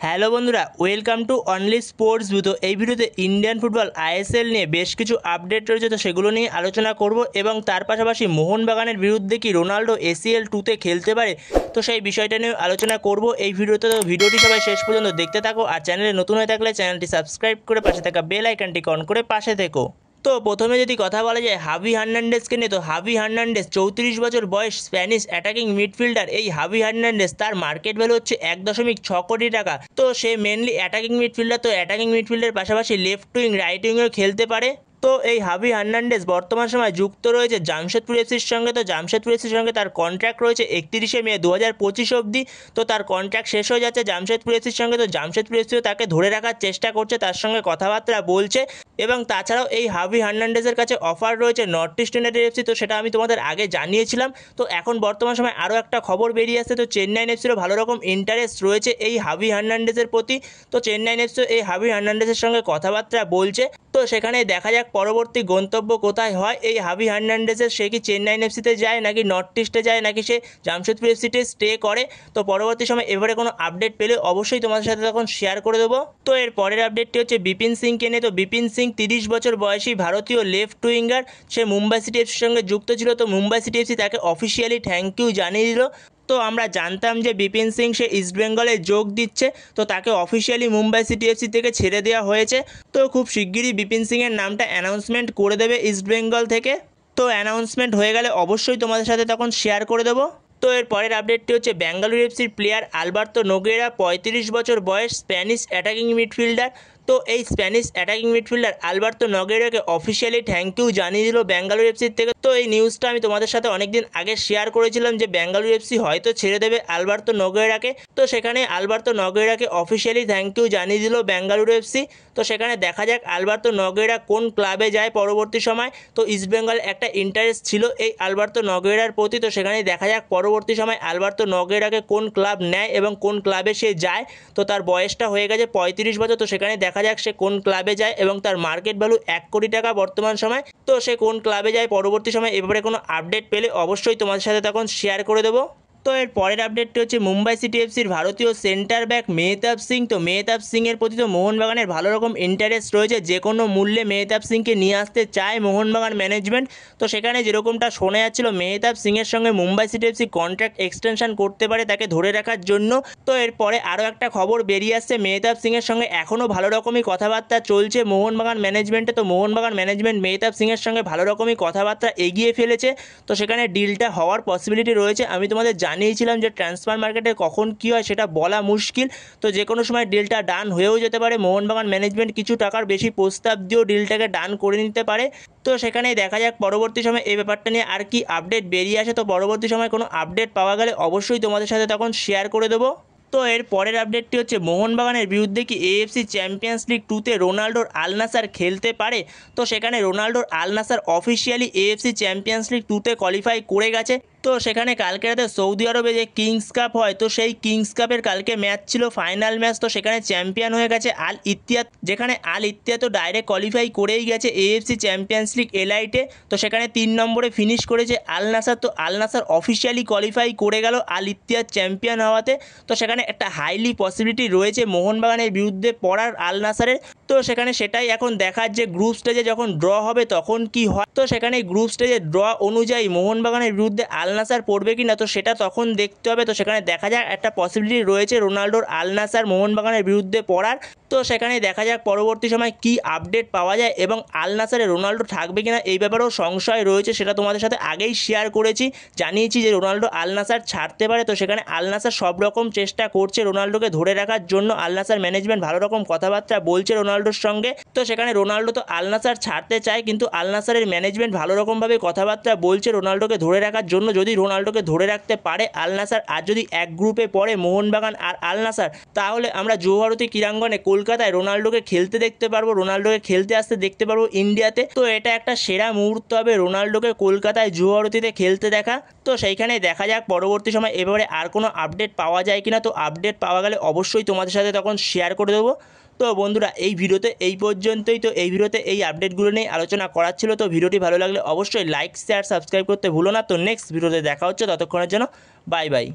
Hello বন্ধুরা, welcome to only sports view. তো এই ভিডিওতে ইন্ডিয়ান ফুটবল আইএসএল নিয়ে বেশ কিছু আপডেট রয়েছে, তো সেগুলো নিয়ে আলোচনা করব এবং তার পাশাপাশি মোহনবাগানের বিরুদ্ধে কি রোনাল্ডো এসিএল 2-তে খেলতে পারে, তো সেই বিষয়টা নিয়ে আলোচনা করব এই ভিডিওতে। তো ভিডিওটি সবাই শেষ পর্যন্ত দেখতে থাকো, আর চ্যানেলে নতুন হয়ে থাকলে চ্যানেলটি সাবস্ক্রাইব করে পাশে থাকা বেল আইকনটি অন করে পাশে থেকো। তো প্রথমে যদি কথা বলা যায় হাভি হার্নান্ডেজকে নিয়ে, তো হাভি হার্নান্ডেজ 34 বছর বয়স, স্প্যানিশ অ্যাটাকিং মিডফিল্ডার। এই হাভি হার্নান্ডেজ তার মার্কেট ভ্যালু হচ্ছে 1.6 কোটি টাকা। তো সে মেনলি অ্যাটাকিং মিডফিল্ডার, তো অ্যাটাকিং মিডফিল্ডের পাশাপাশি লেফট উইং, রাইট উইংয়েও খেলতে পারে। তো এই হাভি হার্নান্ডেজ বর্তমান সময় যুক্ত রয়েছে জামশেদপুর এফসির সঙ্গে। তো জামশেদপুর এফসির সঙ্গে তার কন্ট্রাক্ট রয়েছে 31শে মে 2025 অবধি। তো তার কন্ট্রাক্ট শেষ হয়ে যাচ্ছে জামশেদপুর এফসির সঙ্গে। তো জামশেদপুর এফসিও তাকে ধরে রাখার চেষ্টা করছে, তার সঙ্গে কথাবার্তা বলছে। এবং তাছাড়াও এই হাভি হার্নান্ডেজের কাছে অফার রয়েছে নর্থ ইস্ট ইউনাইটেড এফসি, তো সেটা আমি তোমাদের আগে জানিয়েছিলাম। তো এখন বর্তমান সময় আরও একটা খবর বেরিয়ে আসছে, তো চেন্নাই এফসিরও ভালো রকম ইন্টারেস্ট রয়েছে এই হাভি হার্নান্ডেজের প্রতি। তো চেন্নাই এফসিও এই হাভি হার্নান্ডেজের সঙ্গে কথাবার্তা বলছে। তো সেখানে দেখা যাক পরবর্তী গন্তব্য কোথায় হয় এই হাভি হার্নান্ডেজের। সে কি চেন্নাই এফসিতে যায়, নাকি নর্থ ইস্টে যায়, নাকি সে জামশেদপুর এফসিতে স্টে করে। তো পরবর্তী সময় এবারে কোনো আপডেট পেলে অবশ্যই তোমাদের সাথে তখন শেয়ার করে দেবো। তো এর পরের আপডেটটি হচ্ছে বিপিন সিংকে নিয়ে। তো বিপিন সিং 30 বছর বয়সী ভারতীয় লেফট উইঙ্গার, সে মুম্বাই সিটি এফসির সঙ্গে যুক্ত ছিল। তো মুম্বাই সিটি এফসি তাকে অফিসিয়ালি থ্যাংক ইউ জানিয়ে দিল। তো আমরা জানতাম যে বিপিন সিং সে ইস্টবেঙ্গলে যোগ দিচ্ছে, তো তাকে অফিসিয়ালি মুম্বাই সিটি এফসি থেকে ছেড়ে দেওয়া হয়েছে। তো খুব শিগগিরই বিপিন সিংয়ের নামটা অ্যানাউন্সমেন্ট করে দেবে ইস্টবেঙ্গল থেকে। তো অ্যানাউন্সমেন্ট হয়ে গেলে অবশ্যই তোমাদের সাথে তখন শেয়ার করে দেবো। তো এর পরের আপডেটটি হচ্ছে বেঙ্গালুরু এফসির প্লেয়ার আলবার্তো নোগুয়েরা, 35 বছর বয়স, স্প্যানিশ অ্যাটাকিং মিডফিল্ডার। তো এই স্প্যানিশ অ্যাটাকিং মিডফিল্ডার আলবার্তো নোগুয়েরাকে অফিসিয়ালি থ্যাংক ইউ জানিয়ে দিল বেঙ্গালুরু এফসির থেকে। তো এই নিউজটা আমি তোমাদের সাথে অনেকদিন আগে শেয়ার করেছিলাম যে বেঙ্গালুরু এফসি হয়তো ছেড়ে দেবে আলবার্তো নোগুয়েরাকে। তো সেখানে আলবার্তো নোগুয়েরাকে অফিসিয়ালি থ্যাংক ইউ জানিয়ে দিল বেঙ্গালুরু এফসি। তো সেখানে দেখা যাক আলবার্তো নোগুয়েরা কোন ক্লাবে যায় পরবর্তী সময়। তো ইস্টবেঙ্গল একটা ইন্টারেস্ট ছিল এই আলবার্তো নোগুয়েরার প্রতি। তো সেখানে দেখা যাক পরবর্তী সময় আলবার্তো নোগুয়েরাকে কোন ক্লাব নেয় এবং কোন ক্লাবে সে যায়। তো তার বয়সটা হয়ে গেছে 35 বছর। তো সেখানে দেখা যাক সে কোন ক্লাবে যায় এবং তার মার্কেট ভ্যালু 1 কোটি টাকা বর্তমান সময়। তো সে কোন ক্লাবে যায় পরবর্তী সময় এবারে কোনো আপডেট পেলে অবশ্যই তোমাদের সাথে তখন শেয়ার করে দেবো। তো এর পরের আপডেটটি হচ্ছে মুম্বাই সিটি এফসির ভারতীয় সেন্টার ব্যাক মেহতাব সিং। তো মেহতাব সিংয়ের প্রতি তো মোহনবাগানের ভালো রকম ইন্টারেস্ট রয়েছে, যে কোনো মূল্যে মেহতাব সিংকে নিয়ে আসতে চায় মোহনবাগান ম্যানেজমেন্ট। তো সেখানে যেরকমটা শোনা যাচ্ছিল মেহতাব সিংয়ের সঙ্গে Mumbai city FC contract extension করতে পারে তাকে ধরে রাখার জন্য। তো এরপরে আরও একটা খবর বেরিয়ে আসছে, মেহতাব সিংয়ের সঙ্গে এখনও ভালো রকমই কথাবার্তা চলছে মোহনবাগান ম্যানেজমেন্টে। তো মোহনবাগান ম্যানেজমেন্ট মেহতাব সিংয়ের সঙ্গে ভালো রকমই কথাবার্তা এগিয়ে ফেলেছে। তো সেখানে ডিলটা হওয়ার পসিবিলিটি রয়েছে। আমি তোমাদের জানিয়েছিলাম যে ট্রান্সফার মার্কেটে কখন কী হয় সেটা বলা মুশকিল। তো যে কোনো সময় ডিলটা ডান হয়েও যেতে পারে, মোহনবাগান ম্যানেজমেন্ট কিছু টাকার বেশি প্রস্তাব দিয়েও ডিলটাকে ডান করে নিতে পারে। তো সেখানেই দেখা যাক পরবর্তী সময় এই ব্যাপারটা নিয়ে আর কি আপডেট বেরিয়ে আসে। তো পরবর্তী সময় কোনো আপডেট পাওয়া গেলে অবশ্যই তোমাদের সাথে তখন শেয়ার করে দেবো। তো এর পরের আপডেটটি হচ্ছে মোহনবাগানের বিরুদ্ধে কি এএফসি চ্যাম্পিয়ন্স লিগ 2-তে রোনাল্ডোর আল নাসার খেলতে পারে। তো সেখানে রোনাল্ডোর Al Nassr officially AFC Champions League 2-তে কোয়ালিফাই করে গেছে। তো সেখানে কালকে রাতে সৌদি আরবে যে কিংস কাপ হয়, তো সেই কিংস কাপের কালকে ম্যাচ ছিল, ফাইনাল ম্যাচ। তো সেখানে চ্যাম্পিয়ন হয়ে গেছে আল ইত্তিহাদ, যেখানে আল ইত্তিহাদ তো ডাইরেক্ট কোয়ালিফাই করেই গেছে এএফসি চ্যাম্পিয়ন্স লিগ এলাইটে। তো সেখানে 3 নম্বরে ফিনিশ করেছে আল নাসার। তো আল নাসার অফিসিয়ালি কোয়ালিফাই করে গেল আল ইত্তিহাদ চ্যাম্পিয়ন হওয়াতে। তো সেখানে একটা হাইলি পসিবিলিটি রয়েছে মোহনবাগানের বিরুদ্ধে পড়ার আল নাসারের। তো সেখানে সেটাই এখন দেখার যে গ্রুপ স্টেজে যখন ড্র হবে তখন কি হয়। তো সেখানে গ্রুপ স্টেজে ড্র অনুযায়ী মোহনবাগানের বিরুদ্ধে আল নাসার পড়বে কি না, তো সেটা তখন দেখতে হবে। তো সেখানে দেখা যাক একটা পসিবিলিটি রয়েছে রোনাল্ডোর আল নাসার মোহনবাগানের বিরুদ্ধে পড়ার। তো সেখানে দেখা যাক পরবর্তী সময় কি আপডেট পাওয়া যায় এবং আল নাসারে রোনাল্ডো থাকবে কিনা এই ব্যাপারেও সংশয় রয়েছে, সেটা তোমাদের সাথে আগেই শেয়ার করেছি, জানিয়েছি যে রোনাল্ডো আল নাসার ছাড়তে পারে। তো সেখানে আল নাসার সব রকম চেষ্টা করছে রোনাল্ডোকে ধরে রাখার জন্য। আল নাসার ম্যানেজমেন্ট ভালো রকম কথাবার্তা বলছে রোনাল্ডোর সঙ্গে। তো সেখানে রোনাল্ডো তো আল নাসার ছাড়তে চায়, কিন্তু আল নাসারের ম্যানেজমেন্ট ভালো রকমভাবে কথাবার্তা বলছে রোনাল্ডোকে ধরে রাখার জন্য। যদি রোনাল্ডোকে ধরে রাখতে পারে আল নাসার, আর যদি এক গ্রুপে পড়ে মোহনবাগান আর আল নাসার, তাহলে আমরা যুবভারতী ক্রীড়াঙ্গনে কলকাতায় রোনাল্ডোকে খেলতে দেখতে পারবো, রোনাল্ডোকে খেলতে আসতে দেখতে পারবো ইন্ডিয়াতে। তো এটা একটা সেরা মুহূর্ত হবে রোনাল্ডোকে কলকাতায় যুবভারতীতে খেলতে দেখা। তো সেইখানে দেখা যাক পরবর্তী সময় এবারে আর কোনো আপডেট পাওয়া যায় কিনা। তো আপডেট পাওয়া গেলে অবশ্যই তোমাদের সাথে তখন শেয়ার করে দেবো। তো বন্ধুরা এই ভিডিওতে এই পর্যন্তই। তো এই ভিডিওতে এই আপডেটগুলো নিয়ে আলোচনা করার ছিল। তো ভিডিওটি ভালো লাগলে অবশ্যই লাইক শেয়ার সাবস্ক্রাইব করতে ভুলো না। তো নেক্সট ভিডিওতে দেখা হচ্ছে, ততক্ষণের জন্য বাই বাই।